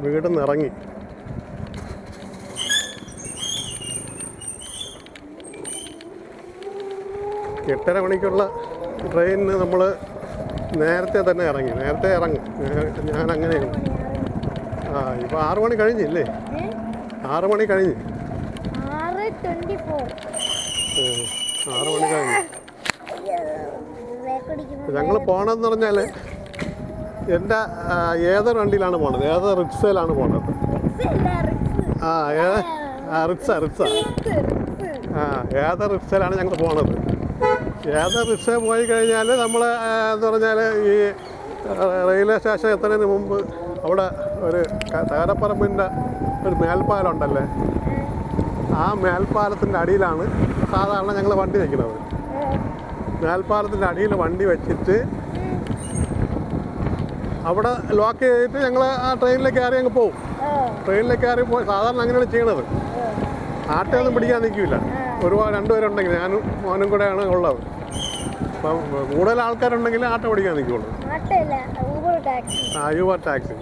വീട്ടിൽ നിന്ന് ഇറങ്ങി. എട്ടര മണിക്കുള്ള ട്രെയിനിന് നമ്മൾ നേരത്തെ തന്നെ ഇറങ്ങി. നേരത്തെ ഇറങ്ങും, ഞാൻ അങ്ങനെയാണ്. ഇപ്പോൾ 6 മണി കഴിഞ്ഞില്ലേ? 6 മണി കഴിഞ്ഞ്. 6 മണി കഴിഞ്ഞ്. ഞങ്ങൾ പോകണമെന്ന് പറഞ്ഞാൽ എൻ്റെ ഏതൊരു വണ്ടിയിലാണ് പോണത്? ഏതൊരു റിക്സയിലാണ് പോണത്? റിക്സ ഏതൊരു റിക്സയിലാണ് ഞങ്ങൾ പോണത്. ഏതൊരു റിക്സ പോയി കഴിഞ്ഞാൽ നമ്മൾ എന്ന് പറഞ്ഞാൽ ഈ റെയിൽവേ സ്റ്റേഷൻ എത്തുന്നതിന് മുമ്പ് അവിടെ ഒരു തകരപ്പറമ്പിൻ്റെ ഒരു മേൽപ്പാലം ഉണ്ടല്ലേ, ആ മേൽപ്പാലത്തിൻ്റെ അടിയിലാണ് സാധാരണ ഞങ്ങൾ വണ്ടി വയ്ക്കുന്നത്. മേൽപ്പാലത്തിൻ്റെ അടിയിൽ വണ്ടി വെച്ചിട്ട് അവിടെ ലോക്ക് ചെയ്തിട്ട് ഞങ്ങൾ ആ ട്രെയിനിലേക്ക് കയറി അങ്ങ് പോകും. ട്രെയിനിലേക്ക് കയറി പോയി സാധാരണ അങ്ങനെയാണ് ചെയ്യണത്. ആട്ടയൊന്നും പിടിക്കാൻ നിൽക്കില്ല. ഒരുപാട് 2 പേരുണ്ടെങ്കിൽ ഞാനും മോനും കൂടെയാണ് ഉള്ളത്. അപ്പം കൂടുതൽ ആൾക്കാരുണ്ടെങ്കിൽ ആട്ട പിടിക്കാൻ നിൽക്കുള്ളൂ. യൂബർ ടാക്സി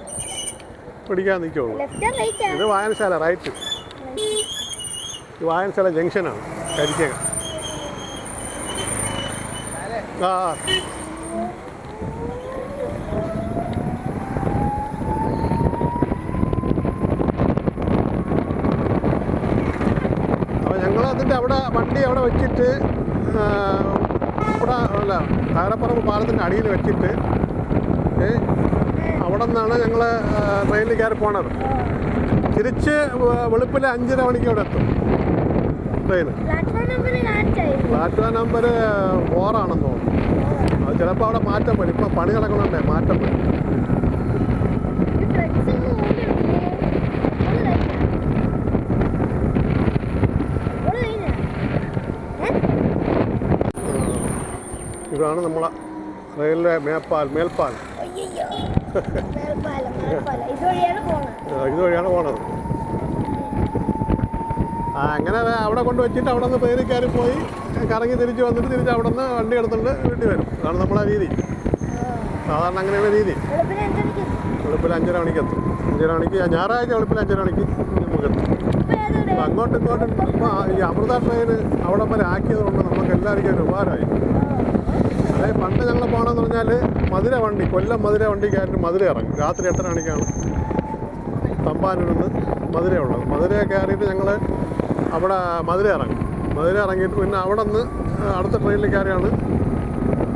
പിടിക്കാൻ നിൽക്കുള്ളൂ. ഇത് വായനശാല റൈറ്റ്. ഇത് വായനശാല ജംഗ്ഷനാണ്, കരിക്കക. അപ്പോൾ ഞങ്ങൾ അതിൻ്റെ അവിടെ വണ്ടി അവിടെ വെച്ചിട്ട് ഇവിടെ അല്ല തകരപ്പറമ്പ് പാലത്തിൻ്റെ അടിയിൽ വെച്ചിട്ട് അവിടെ നിന്നാണ് ഞങ്ങൾ ട്രെയിനിൽ കയറി പോണത്. തിരിച്ച് വെളുപ്പിലെ 5:30 മണിക്ക് അവിടെ എത്തും ട്രെയിന്. പ്ലാറ്റ്ഫോം നമ്പർ 4 ആണെന്ന് തോന്നുന്നു. അത് ചിലപ്പോൾ അവിടെ മാറ്റം വരും. ഇപ്പോൾ പണി നടക്കണുണ്ടേ, മാറ്റം വരും. ഇതാണ് നമ്മളെ റെയിൽവേ മേൽപ്പാലം. ഇതുവഴിയാണ് പോണത്. അങ്ങനെ അവിടെ കൊണ്ട് വെച്ചിട്ട് അവിടെ നിന്ന് ട്രെയിനിൽ കയറി പോയി കറങ്ങി തിരിച്ച് വന്നിട്ട് തിരിച്ച് അവിടെ നിന്ന് വണ്ടി എടുത്തുകൊണ്ട് വീട്ടിൽ വരും. അതാണ് നമ്മളെ രീതി. സാധാരണ അങ്ങനെയുള്ള രീതി. വെളുപ്പിൽ 5:30 മണിക്ക് എത്തും. 5:30 മണിക്ക് ഞായറാഴ്ച വെളുപ്പിൽ 5:30 മണിക്ക് നമുക്ക് എത്തും. അങ്ങോട്ടും ഇങ്ങോട്ടും ഇപ്പോൾ ഈ അമൃത ട്രെയിൻ അവിടെ വരെ ആക്കിയത് കൊണ്ട് നമുക്ക് എല്ലാവർക്കും ഒരു ഉപകാരമായി. അതായത് പണ്ട് ഞങ്ങൾ പോകണമെന്ന് പറഞ്ഞാൽ മധുര വണ്ടി, കൊല്ലം മധുര വണ്ടി കയറിയിട്ട് മധുര ഇറങ്ങും. രാത്രി 8:30 മണിക്കാണ് തമ്പാനൂരിൽ നിന്ന് മധുര ഉള്ളത്. മധുര കയറിയിട്ട് ഞങ്ങൾ അവിടെ മധുര ഇറങ്ങും. മധുര ഇറങ്ങിയിട്ട് പിന്നെ അവിടെ നിന്ന് അടുത്ത ട്രെയിനിൽ കയറിയാണ്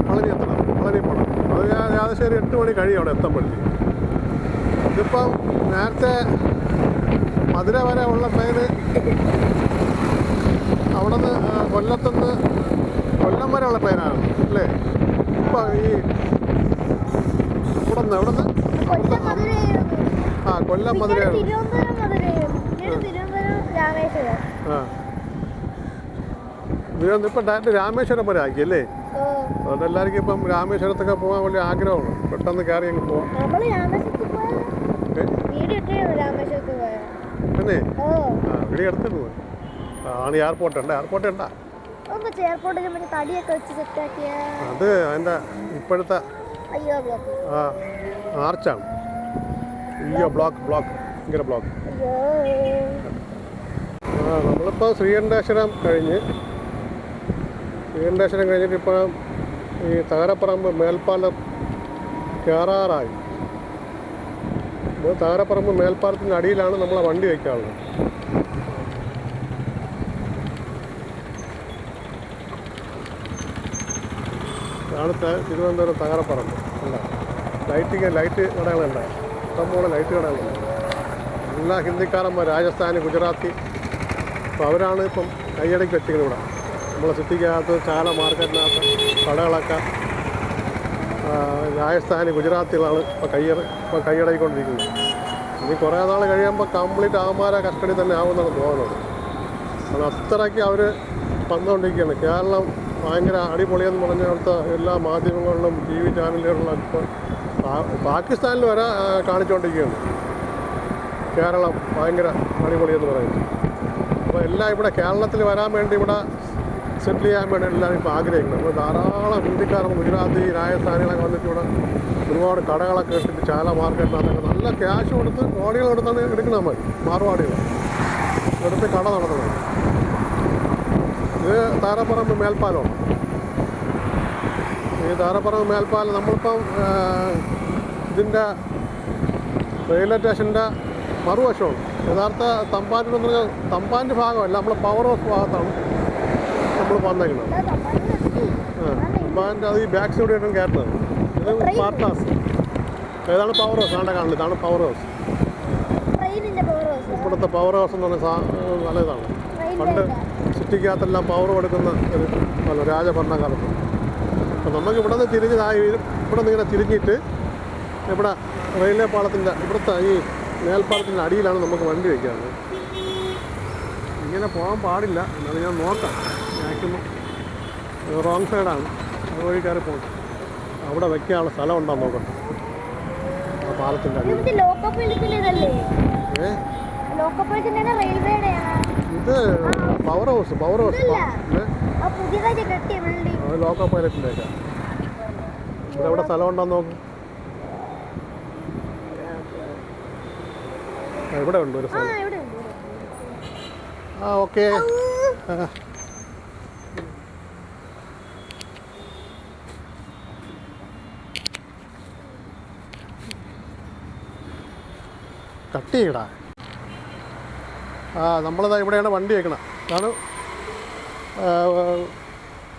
പളനി എത്തണം. പളനി പോകണം. അത് ഏകദേശം ഒരു 8 മണി കഴിയും അവിടെ എത്തുമ്പോഴത്തേക്ക്. ഇതിപ്പം നേരത്തെ മധുര വരെ ഉള്ള ട്രെയിന് അവിടെ നിന്ന് കൊല്ലത്തുനിന്ന് കൊല്ലം വരെ ഉള്ള ട്രെയിനാണ് അല്ലേ? ഇപ്പം ഈ ഇവിടെ നിന്ന് കൊല്ലം മധുരയാണ്. ഇപ്പം ഡയറക്റ്റ് രാമേശ്വരം വരെ ആക്കി അല്ലേ? അതുകൊണ്ട് എല്ലാവർക്കും ഇപ്പം രാമേശ്വരത്തൊക്കെ പോകാൻ വലിയ ആഗ്രഹമാണ്. പെട്ടെന്ന് കയറി അങ്ങ് പോവാം. പിന്നെ ഇവിടെ അടുത്തുണ്ട്. ആണ് എയർപോർട്ട് ഉണ്ട്. എയർപോർട്ട് ഉണ്ടാ? അത് അതിൻ്റെ ഇപ്പോഴത്തെ ആർച്ചാണ്. അയ്യോ ബ്ലോക്ക് ഭയങ്കര ബ്ലോക്ക്. നമ്മളിപ്പോൾ ശ്രീകണ്ഠേശ്വരം കഴിഞ്ഞിട്ട് ഇപ്പോൾ ഈ തകരപ്പറമ്പ് മേൽപ്പാലം കയറാറായി. തകരപ്പറമ്പ് മേൽപ്പാലത്തിൻ്റെ അടിയിലാണ് നമ്മളെ വണ്ടി വയ്ക്കാറുള്ളത്. ഇതാണ് തിരുവനന്തപുരം തകരപ്പറമ്പ്. ലൈറ്റ് കടകളുണ്ട്, ഇഷ്ടംപോലെ ലൈറ്റ് കടകളുണ്ട്. എല്ലാ ഹിന്ദിക്കാരന്മാർ, രാജസ്ഥാനി, ഗുജറാത്തി, അപ്പോൾ അവരാണ് ഇപ്പം കൈയടക്കി വെച്ചിരിക്കുന്നത്. ഇവിടെ നമ്മളെ സിറ്റിക്കകത്ത് ചാല മാർക്കറ്റിനകത്ത് കടകളൊക്കെ രാജസ്ഥാനി, ഗുജറാത്തികളാണ് ഇപ്പോൾ കൈയടക്കിക്കൊണ്ടിരിക്കുന്നത്. ഇനി കുറേ നാൾ കഴിയുമ്പോൾ കംപ്ലീറ്റ് അവന്മാരെ കസ്റ്റഡി തന്നെ ആവുമെന്നാണ് തോന്നുന്നത്. കാരണം അത്രയ്ക്ക് അവർ വന്നുകൊണ്ടിരിക്കുകയാണ്. കേരളം ഭയങ്കര അടിപൊളിയെന്ന് പറഞ്ഞിടത്ത് എല്ലാ മാധ്യമങ്ങളിലും TV ചാനലുകളിലും ഇപ്പോൾ പാകിസ്ഥാനിൽ വരെ കാണിച്ചുകൊണ്ടിരിക്കുകയാണ് കേരളം ഭയങ്കര അടിപൊളിയെന്ന് പറയുന്നത്. അപ്പോൾ എല്ലാം ഇവിടെ കേരളത്തിൽ വരാൻ വേണ്ടി ഇവിടെ സെറ്റിൽ ചെയ്യാൻ വേണ്ടി എല്ലാവരും ഇപ്പോൾ ആഗ്രഹിക്കുന്നത്. അപ്പോൾ ധാരാളം ഹിന്ദിക്കാരും ഗുജറാത്തി രാജസ്ഥാനികളൊക്കെ വന്നിട്ട് ഇവിടെ ഒരുപാട് കടകളൊക്കെ ഇട്ടിട്ട് ചാല മാർക്കറ്റിനകത്തൊക്കെ നല്ല ക്യാഷ് കൊടുത്ത് കോടികൾ കൊടുത്താണ് എടുക്കുന്നത്. നമ്മൾ മാർവാടികൾ എടുത്ത് കട നടത്തുന്നത്. ഇത് താരപ്പറമ്പ് മേൽപ്പാലമാണ്. ഈ താരപ്പറമ്പ് മേൽപ്പാലം നമ്മളിപ്പം ഇതിൻ്റെ റെയിൽവേ സ്റ്റേഷൻ്റെ മറുവശമാണ്. യഥാർത്ഥ തമ്പാനെന്ന് പറഞ്ഞാൽ തമ്പാൻ്റെ ഭാഗമല്ല, നമ്മൾ പവർ ഹൗസ് ഭാഗത്താണ് നമ്മൾ വന്നേക്കുന്നത്. തമ്പാൻ്റെ അത് ഈ ബാക്ക് സൈഡിലാണ് കയറുന്നത്. ഇത് സ്മാർട്ട് ക്ലാസ്. ഏതാണ് പവർ ഹൗസ്? ആണ്ട കാണില്ല, ഇതാണ് പവർ ഹൗസ്. ഇവിടുത്തെ പവർ ഹൗസ് എന്ന് പറഞ്ഞ നല്ല ഇതാണ്. പണ്ട് സിറ്റിക്കകത്തെല്ലാം പവർ കൊടുക്കുന്ന ഒരു നല്ല രാജഭരണകാലത്ത്. അപ്പോൾ നമുക്ക് ഇവിടെ നിന്ന് തിരിഞ്ഞതായി ഇവിടെ നിന്ന് ഇങ്ങനെ തിരിഞ്ഞിട്ട് ഇവിടെ റെയിൽവേ പാളത്തിൻ്റെ ഇവിടുത്തെ ഈ മേൽപ്പാലത്തിൻ്റെ അടിയിലാണ് നമുക്ക് വണ്ടി വയ്ക്കാറ്. ഇങ്ങനെ പോകാൻ പാടില്ല, എന്നാലും ഞാൻ നോക്കാം. മാക്സിമം റോങ് സൈഡാണ്, അതുവഴി കയറി പോകും. അവിടെ വയ്ക്കാനുള്ള സ്ഥലം ഉണ്ടോ നോക്കട്ടെ. ആ പാലത്തിൻ്റെ അടിയിൽ ഇത് power house. Power house loco പൈലറ്റിൻ്റെയൊക്കെ ഇവിടെ എവിടെ സ്ഥലം ഉണ്ടോ നോക്കും. ഇവിടെ ഉണ്ട് ഒരു സ്ഥലം. ആ ഓക്കെ. കട്ട് ചെയ്യടാ. നമ്മളിതാ ഇവിടെയാണ് വണ്ടി വയ്ക്കണം. അതാണ്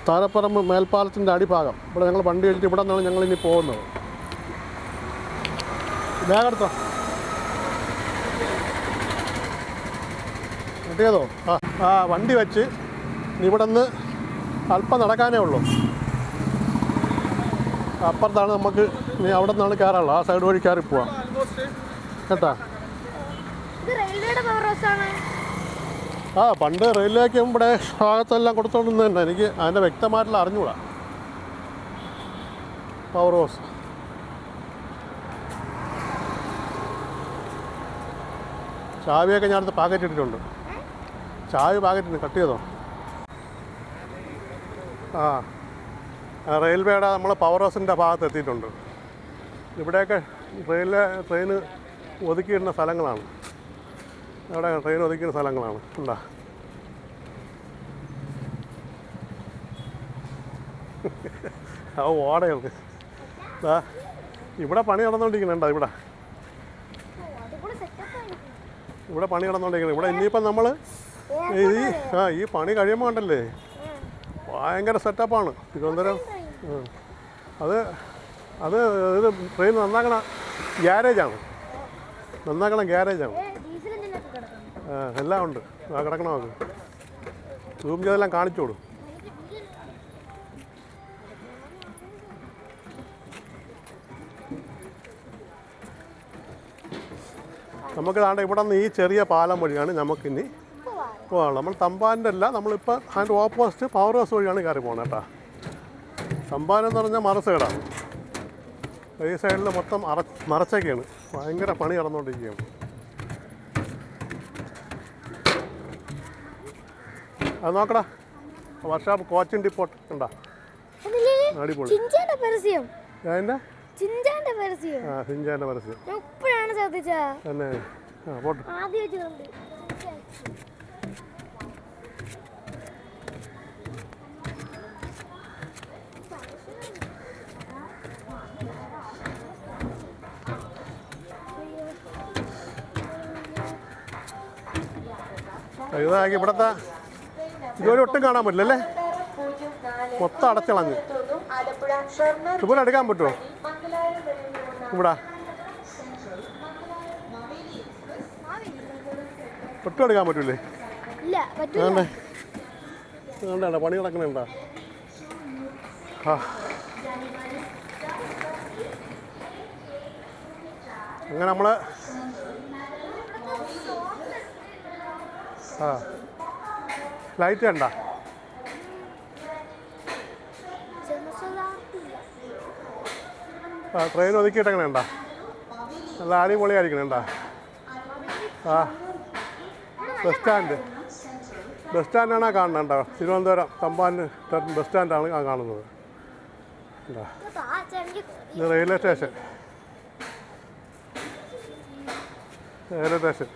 താരപ്പറമ്പ് മേൽപ്പാലത്തിൻ്റെ അടിഭാഗം. ഇവിടെ ഞങ്ങൾ വണ്ടി വെച്ചിട്ട് ഇവിടെ നിന്നാണ് ഞങ്ങളിനി പോകുന്നത്. ബാഗെടുത്തോ, കിട്ടിയതോ? വണ്ടി വെച്ച് ഇവിടെ നിന്ന് അല്പം നടക്കാനേ ഉള്ളൂ. അപ്പുറത്താണ് നമുക്ക് ഇനി അവിടെ നിന്നാണ് കയറാനുള്ളത്. ആ സൈഡ് വഴി കയറി പോവാം കേട്ടാ. പണ്ട് റെയിൽവേക്ക് ഇവിടെ ഭാഗത്തെല്ലാം കൊടുത്തോണ്ടിരുന്ന തന്നെ. എനിക്ക് അതിൻ്റെ വ്യക്തമായിട്ടുള്ള അറിഞ്ഞൂടാ. പവർ ഹൗസ് ചാവിയൊക്കെ ഞാനടുത്ത് പാക്കറ്റ് ഇട്ടിട്ടുണ്ട്. ചാവി പാക്കറ്റിന് കട്ട് ചെയ്തോ. റെയിൽവേയുടെ നമ്മൾ പവർ ഹൗസിൻ്റെ ഭാഗത്ത് എത്തിയിട്ടുണ്ട്. ഇവിടെയൊക്കെ ട്രെയിന് ഒതുക്കിയിടുന്ന സ്ഥലങ്ങളാണ്. അവിടെ ട്രെയിൻ ഒതുക്കിയ സ്ഥലങ്ങളാണ്. ഉണ്ടാ ഓടയാണ്. ഇവിടെ പണി നടന്നുകൊണ്ടിരിക്കുന്നുണ്ടോ? ഇവിടെ പണി നടന്നുകൊണ്ടിരിക്കുന്നത്. ഇവിടെ ഇനിയിപ്പം നമ്മൾ ഈ പണി കഴിയുമ്പോൾ കണ്ടല്ലേ ഭയങ്കര സെറ്റപ്പാണ് തിരുവനന്തപുരം. അത് ഇത് ട്രെയിൻ നന്നാക്കണ ഗ്യാരേജാണ്. എല്ലാം ഉണ്ട്. കിടക്കണോ അത് സൂം ചെയ്തെല്ലാം കാണിച്ചോളൂ. നമുക്ക് താണ്ട ഇവിടെ നിന്ന് ഈ ചെറിയ പാലം വഴിയാണ് നമുക്കിനി പോകാം. നമ്മൾ തമ്പാൻ്റെ അല്ല, നമ്മളിപ്പോൾ അതിൻ്റെ ഓപ്പോസിറ്റ് പവർ ഹൗസ് വഴിയാണ് കയറി പോകുന്നത് കേട്ടോ. തമ്പാൻ എന്ന് പറഞ്ഞാൽ മറ സൈഡാണ്. ഈ സൈഡിൽ മൊത്തം മറച്ചൊക്കെയാണ്. ഭയങ്കര പണി നടന്നുകൊണ്ടിരിക്കുകയാണ്. അത് നോക്കടാ, വർഷാപ്പ് കോച്ചിൻ ഡിപ്പോട്ട് ഉണ്ടാ. അടിപൊളി. സിഞ്ചാൻ്റെ പരസ്യം. തന്നെ പോട്ടെ. ഇതാക്കി ഇവിടത്തെ ഇതുവരെ ഒട്ടും കാണാൻ പറ്റില്ലല്ലേ, മൊത്തം അടച്ചളഞ്ഞ്. ഇതുപോലെ എടുക്കാൻ പറ്റുമോ ഇവിടെ? ഒട്ടും എടുക്കാൻ പറ്റൂലേ? വേണ്ട പണി നടക്കണേണ്ടാ. അങ്ങനെ നമ്മൾ ലൈറ്റ് കണ്ട ട്രെയിൻ ഒതുക്കിയിട്ടങ്ങനെയുണ്ടാ. നല്ല അടിപൊളിയായിരിക്കണേണ്ടാ. ബസ് സ്റ്റാൻഡ് ബസ് സ്റ്റാൻഡാണ് കാണുന്നത് കേട്ടോ. തിരുവനന്തപുരം തമ്പാനൂർ ബസ് സ്റ്റാൻഡാണ് ആ കാണുന്നത്. ഇത് റെയിൽവേ സ്റ്റേഷൻ. Railway station.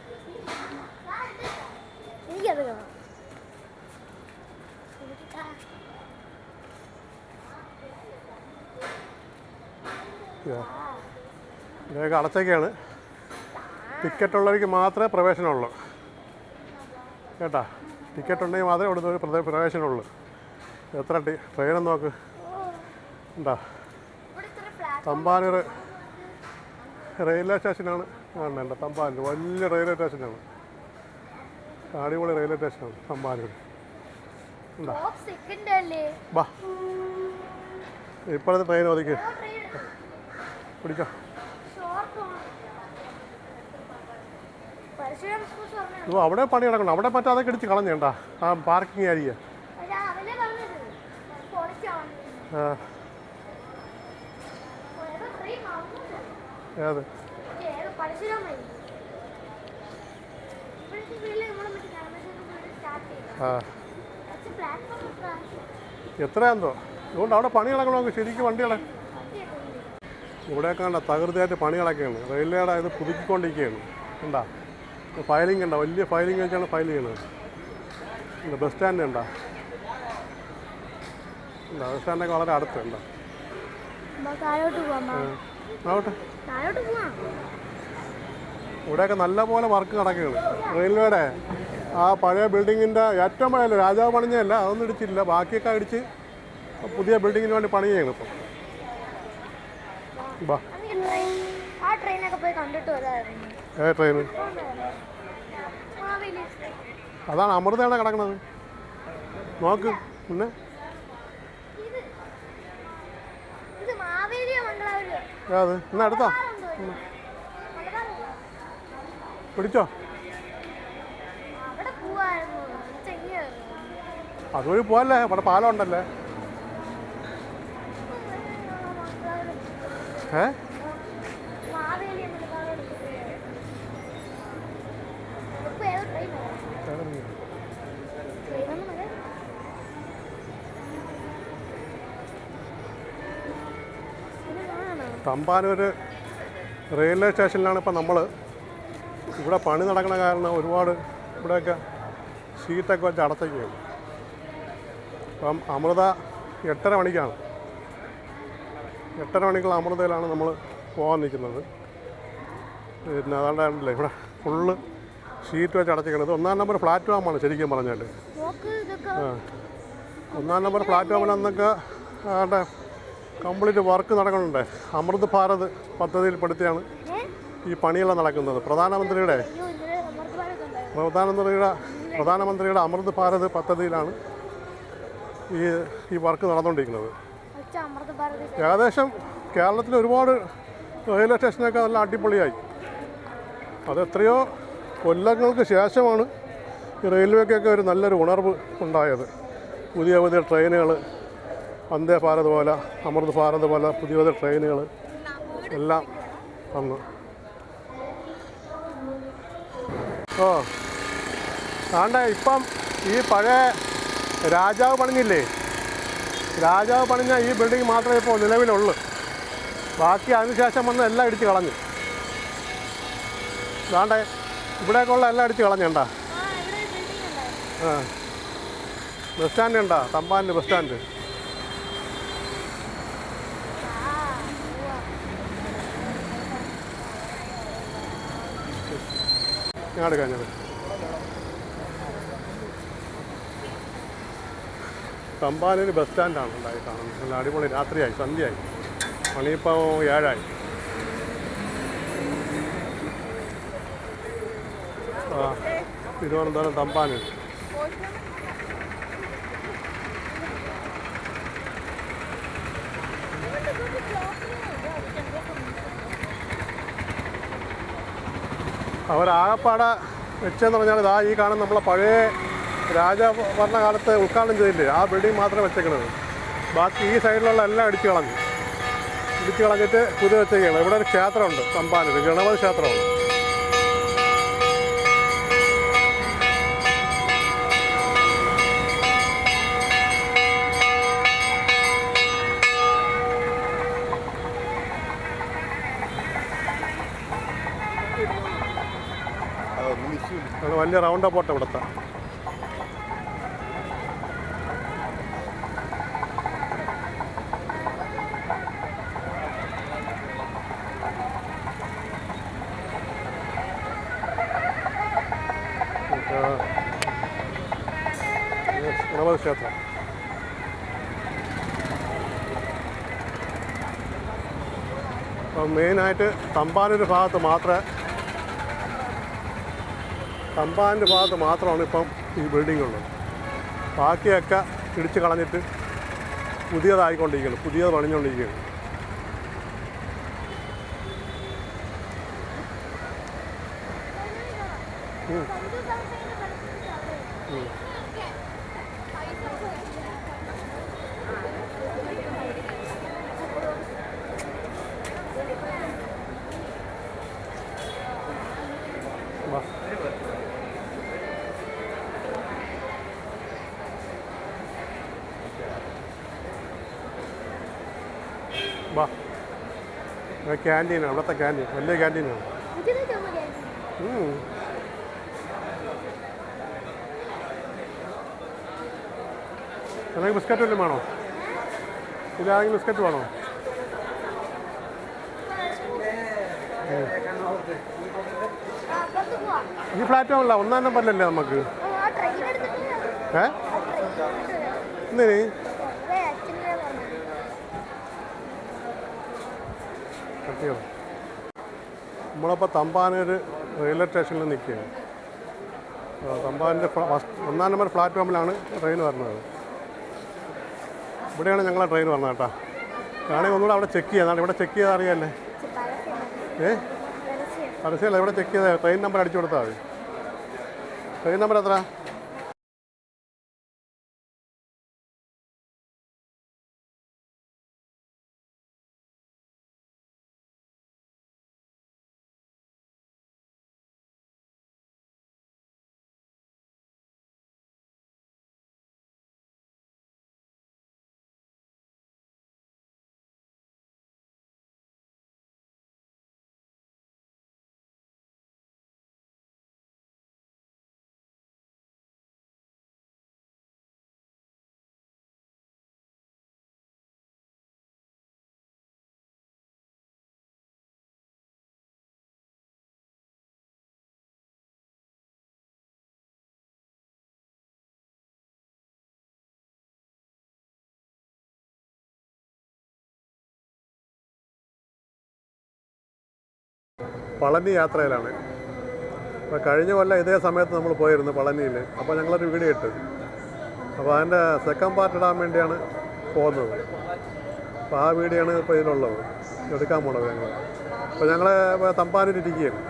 ഇതൊക്കെ അടച്ചൊക്കെയാണ്. ടിക്കറ്റ് ഉള്ളവർക്ക് മാത്രമേ പ്രവേശനമുള്ളൂ കേട്ടാ. ടിക്കറ്റ് ഉണ്ടെങ്കിൽ മാത്രമേ ഇവിടുന്ന് ഒരു പ്രവേശനമുള്ളൂ. എത്ര ട്രെയിനും നോക്ക് ഉണ്ടാ. തമ്പാനൂർ റെയിൽവേ സ്റ്റേഷനാണ് കാണേണ്ട. തമ്പാനൂർ വലിയ റെയിൽവേ സ്റ്റേഷനാണ്. അടിപൊളി റെയിൽവേ സ്റ്റേഷനാണ് തമ്പാനൂർ. ഉണ്ടാ ബാ. ഇപ്പോഴത്തെ ട്രെയിൻ ഒതുക്കി പിടിച്ചോ. അവിടെ പണി കിടക്കണം. അവിടെ പറ്റാതെ അതൊക്കെ ഇടിച്ച് കളഞ്ഞേണ്ടാ. ആ പാർക്കിംഗ് ഏരിയ. ഏത് എത്രയാന്തോ. അതുകൊണ്ട് അവിടെ പണി കിടക്കണമെങ്കിൽ ശരിക്കും വണ്ടികളെ ഇവിടെയൊക്കെ കണ്ട തകൃതിയായിട്ട് പണി കിടക്കുകയാണ്. റെയിൽവേയുടെ ഇത് പുതുക്കിക്കൊണ്ടിരിക്കുകയാണ്. ഉണ്ടാ ഫയലിംഗ് ഉണ്ടോ. വലിയ ഫയലിംഗ് വെച്ചാണ് ഫയൽ ചെയ്യുന്നത്. ബസ് സ്റ്റാൻഡ് ഉണ്ടോ. ബസ് സ്റ്റാൻഡൊക്കെ വളരെ അടുത്തുണ്ടോ. ഇവിടെയൊക്കെ നല്ലപോലെ വർക്ക് നടക്കുകയാണ്. റെയിൽവേയുടെ ആ പഴയ ബിൽഡിങ്ങിൻ്റെ ഏറ്റവും പഴയ രാജാവ് പണിഞ്ഞല്ല, അതൊന്നും ഇടിച്ചില്ല. ബാക്കിയൊക്കെ അടിച്ച് പുതിയ ബിൽഡിങ്ങിന് വേണ്ടി പണി ചെയ്യണം ഇപ്പം. ബാ. ഏ ട്രെയിന് അതാണ് അമൃതയാണ് കിടക്കണത്. നോക്ക്. പിന്നെ ഏത് എന്നാ എടുത്തോ പിടിച്ചോ. അതുവഴി പോവല്ലേ, അവിടെ പാലം ഉണ്ടല്ലേ. തമ്പാനൂർ റെയിൽവേ സ്റ്റേഷനിലാണ് ഇപ്പം നമ്മൾ. ഇവിടെ പണി നടക്കണ കാരണം ഒരുപാട് ഇവിടെയൊക്കെ ഷീറ്റൊക്കെ വെച്ച് അടച്ചൊക്കെയാണ്. അപ്പം അമൃത 8:30 മണിക്കാണ്. 8:30 മണിക്കുള്ള അമൃതയിലാണ് നമ്മൾ പോകാൻ നിൽക്കുന്നത്. പിന്നെ അതാണ്ടല്ലേ ഇവിടെ ഫുള്ള് ഷീറ്റ് വെച്ച് അടച്ചിരിക്കുന്നത്. 1-ാം നമ്പർ പ്ലാറ്റ്ഫോമാണ് ശരിക്കും പറഞ്ഞാൽ. 1-ാം നമ്പർ പ്ലാറ്റ്ഫോമിൽ അന്നൊക്കെ അവിടെ കംപ്ലീറ്റ് വർക്ക് നടക്കുന്നുണ്ട്. അമൃത് ഭാരത് പദ്ധതിയിൽപ്പെടുത്തിയാണ് ഈ പണിയെല്ലാം നടക്കുന്നത്. പ്രധാനമന്ത്രിയുടെ അമൃത് ഭാരത് പദ്ധതിയിലാണ് ഈ വർക്ക് നടന്നുകൊണ്ടിരിക്കുന്നത്. ഏകദേശം കേരളത്തിൽ ഒരുപാട് റെയിൽവേ സ്റ്റേഷനൊക്കെ നല്ല അടിപൊളിയായി. അതെത്രയോ കൊല്ലങ്ങൾക്ക് ശേഷമാണ് ഈ റെയിൽവേക്കൊക്കെ ഒരു നല്ലൊരു ഉണർവ് ഉണ്ടായത്. പുതിയ പുതിയ ട്രെയിനുകൾ, വന്ദേ ഭാരത് പോലെ, അമൃത് ഭാരത് പോലെ പുതിയ പുതിയ ട്രെയിനുകൾ എല്ലാം വന്നു. ആണ്ടേ ഇപ്പം ഈ പഴയ രാജാവ് പണിഞ്ഞില്ലേ, രാജാവ് പണിഞ്ഞ ഈ ബിൽഡിംഗ് മാത്രമേ ഇപ്പോൾ നിലവിലുള്ളൂ. ബാക്കി അതിനുശേഷം വന്ന് എല്ലാം ഇടിച്ച് കളഞ്ഞു. ആണ്ടേ ഇവിടേക്കുള്ള എല്ലാം അടിച്ച് കളഞ്ഞേണ്ട. ബസ് സ്റ്റാൻഡ് ഉണ്ടോ, തമ്പാനൂർ ബസ് സ്റ്റാൻഡ്. ഞാൻ എടുക്കാം. തമ്പാനൂർ ബസ് സ്റ്റാൻഡാണ് ഉണ്ടായി കാണുന്നത്. നല്ല അടിപൊളി. രാത്രിയായി, സന്ധ്യയായി, മണിയിപ്പോൾ 7 തിരുവനന്തപുരം തമ്പാനൂർ. അവരാകപ്പാടെ വെച്ചെന്ന് പറഞ്ഞാൽ ഇതാ ഈ കാണുന്ന നമ്മളെ പഴയ രാജഭരണകാലത്ത് ഉദ്ഘാടനം ചെയ്തില്ലേ, ആ ബിൽഡിംഗ് മാത്രമേ വെച്ചേക്കണത്. ബാക്കി ഈ സൈഡിലുള്ള എല്ലാം ഇടിച്ച് കളഞ്ഞിട്ട് പുതിയ വെച്ചേക്കാണ്. ഇവിടെ ഒരു ക്ഷേത്രമുണ്ട് തമ്പാനൂർ, ഗണപതി ക്ഷേത്രമാണ്. വലിയ റൗണ്ട് പോട്ടെ ഇവിടുത്തെ. ഗണപതി ക്ഷേത്രം. അപ്പം മെയിനായിട്ട് തമ്പാനൂർ ഭാഗത്ത് മാത്രമാണ് ഇപ്പം ഈ ബിൽഡിംഗ് ഉള്ളത്. ബാക്കിയൊക്കെ ഇടിച്ച് കളഞ്ഞിട്ട് പുതിയതായിക്കൊണ്ടിരിക്കുകയാണ്, പുതിയത് പണിഞ്ഞുകൊണ്ടിരിക്കുകയാണ്. വാ, ക്യാൻറ്റീനാണ് ഇവിടുത്തെ ക്യാൻറ്റീൻ, വലിയ ക്യാൻറ്റീനാണ്. അല്ലെങ്കിൽ ബിസ്ക്കറ്റ് വല്ലതും വേണോ? ഇതാണെങ്കിൽ ബിസ്ക്കറ്റ് വേണോ? ഈ പ്ലാറ്റ്ഫോമല്ല, 1-ാം നമ്പറിലല്ലേ നമുക്ക്? എന്തിന്? നമ്മളിപ്പോൾ തമ്പാനൂർ റെയിൽവേ സ്റ്റേഷനിൽ നിൽക്കുകയാണ്. തമ്പാനൂരിൻ്റെ 1-ാം നമ്പർ പ്ലാറ്റ്ഫോമിലാണ് ട്രെയിൻ വരുന്നത്. ഇവിടെയാണ് ഞങ്ങളെ ട്രെയിൻ വരുന്നത് കേട്ടോ. ആണെങ്കിൽ ഒന്നുകൂടെ അവിടെ ചെക്ക് ചെയ്യാം. ഇവിടെ ചെക്ക് ചെയ്താൽ അറിയാമല്ലേ? പരസ്യമല്ല, ഇവിടെ ചെക്ക് ചെയ്താൽ ട്രെയിൻ നമ്പർ അടിച്ചു കൊടുത്താൽ മതി. ട്രെയിൻ നമ്പർ എത്ര? പളനി യാത്രയിലാണ്. അപ്പോൾ കഴിഞ്ഞ കൊല്ലം ഇതേ സമയത്ത് നമ്മൾ പോയിരുന്നു പളനിയിൽ. അപ്പോൾ ഞങ്ങളൊരു വീഡിയോ ഇട്ട്, അപ്പോൾ അതിൻ്റെ സെക്കൻഡ് പാർട്ട് ഇടാൻ വേണ്ടിയാണ് പോകുന്നത്. അപ്പോൾ ആ വീഡിയോ ആണ് ഇപ്പോൾ ഇതിലുള്ളത്, എടുക്കാൻ പോണത് ഞങ്ങൾ. അപ്പോൾ ഞങ്ങൾ തമ്പാനൂരിരിക്കുകയാണ്.